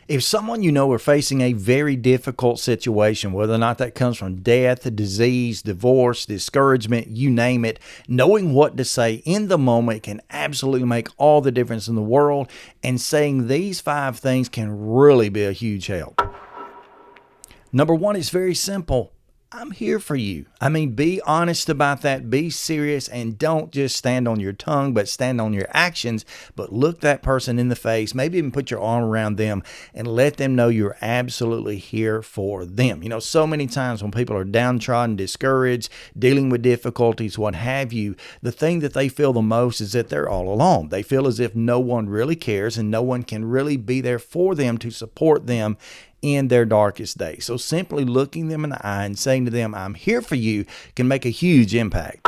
If someone you know are facing a very difficult situation, whether or not that comes from death, disease, divorce, discouragement, you name it, knowing what to say in the moment can absolutely make all the difference in the world. And saying these 5 things can really be a huge help. Number 1 is very simple. I'm here for you. I mean, be honest about that. Be serious and don't just stand on your tongue, but stand on your actions. But look that person in the face, maybe even put your arm around them and let them know you're absolutely here for them. You know, so many times when people are downtrodden, discouraged, dealing with difficulties, what have you, the thing that they feel the most is that they're all alone. They feel as if no one really cares and no one can really be there for them to support them in their darkest days. So simply looking them in the eye and saying to them, I'm here for you, can make a huge impact.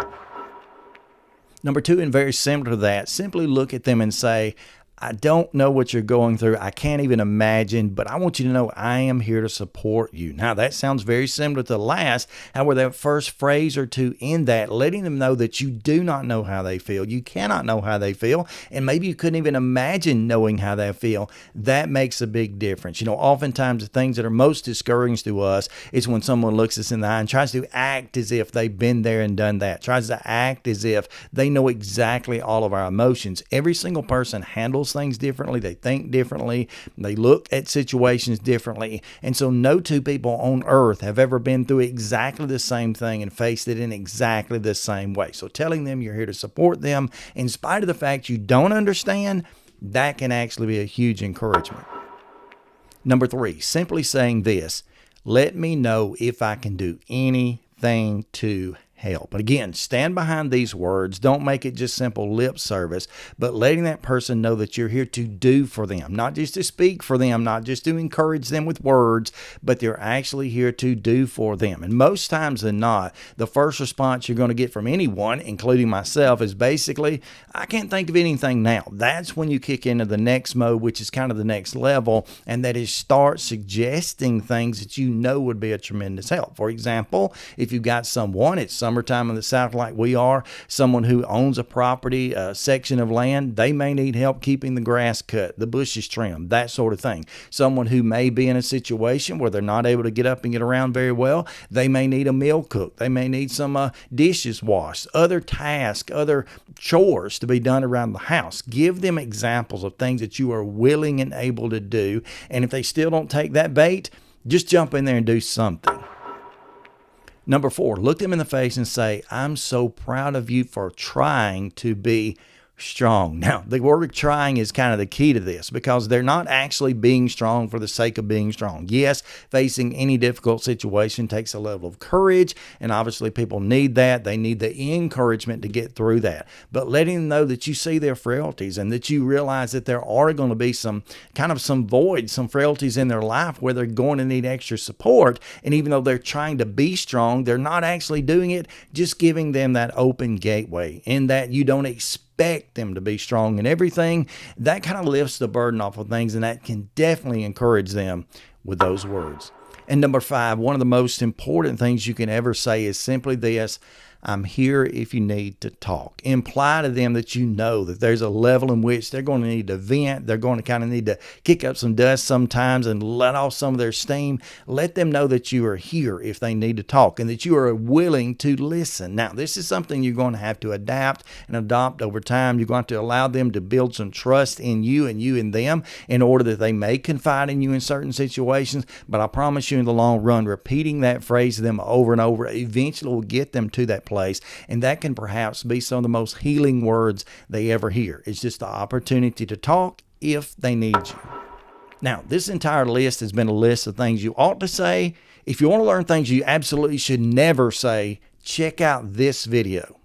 Number 2, and very similar to that, simply look at them and say, I don't know what you're going through. I can't even imagine, but I want you to know I am here to support you. Now, that sounds very similar to the last. However, that first phrase or two in that, letting them know that you do not know how they feel. You cannot know how they feel, and maybe you couldn't even imagine knowing how they feel. That makes a big difference. You know, oftentimes the things that are most discouraging to us is when someone looks us in the eye and tries to act as if they've been there and done that, tries to act as if they know exactly all of our emotions. Every single person handles things differently. They think differently. They look at situations differently. And so no 2 people on earth have ever been through exactly the same thing and faced it in exactly the same way. So telling them you're here to support them, in spite of the fact you don't understand, that can actually be a huge encouragement. Number 3, simply saying this, let me know if I can do anything to help. But again, stand behind these words. Don't make it just simple lip service, but letting that person know that you're here to do for them, not just to speak for them, not just to encourage them with words, but they're actually here to do for them. And most times than not, the first response you're going to get from anyone, including myself, is basically, I can't think of anything now. That's when you kick into the next mode, which is kind of the next level, and that is start suggesting things that you know would be a tremendous help. For example, if you've got someone, it's summertime in the South like we are, someone who owns a property, a section of land, they may need help keeping the grass cut, the bushes trimmed, that sort of thing. Someone who may be in a situation where they're not able to get up and get around very well, they may need a meal cooked, they may need some dishes washed, other tasks, other chores to be done around the house. Give them examples of things that you are willing and able to do, and if they still don't take that bait, just jump in there and do something. Number 4, look them in the face and say, I'm so proud of you for trying to be strong. Now, the word trying is kind of the key to this because they're not actually being strong for the sake of being strong. Yes, facing any difficult situation takes a level of courage, and obviously people need that. They need the encouragement to get through that. But letting them know that you see their frailties and that you realize that there are going to be some voids, some frailties in their life where they're going to need extra support. And even though they're trying to be strong, they're not actually doing it, just giving them that open gateway in that you don't expect them to be strong in everything. That kind of lifts the burden off of things, and that can definitely encourage them with those words. And number 5, one of the most important things you can ever say is simply this, I'm here if you need to talk. Imply to them that you know that there's a level in which they're going to need to vent. They're going to kind of need to kick up some dust sometimes and let off some of their steam. Let them know that you are here if they need to talk and that you are willing to listen. Now, this is something you're going to have to adapt and adopt over time. You're going to allow them to build some trust in you and you in them in order that they may confide in you in certain situations. But I promise you in the long run, repeating that phrase to them over and over eventually will get them to that place. And that can perhaps be some of the most healing words they ever hear. It's just the opportunity to talk if they need you. Now, this entire list has been a list of things you ought to say. If you want to learn things you absolutely should never say, check out this video.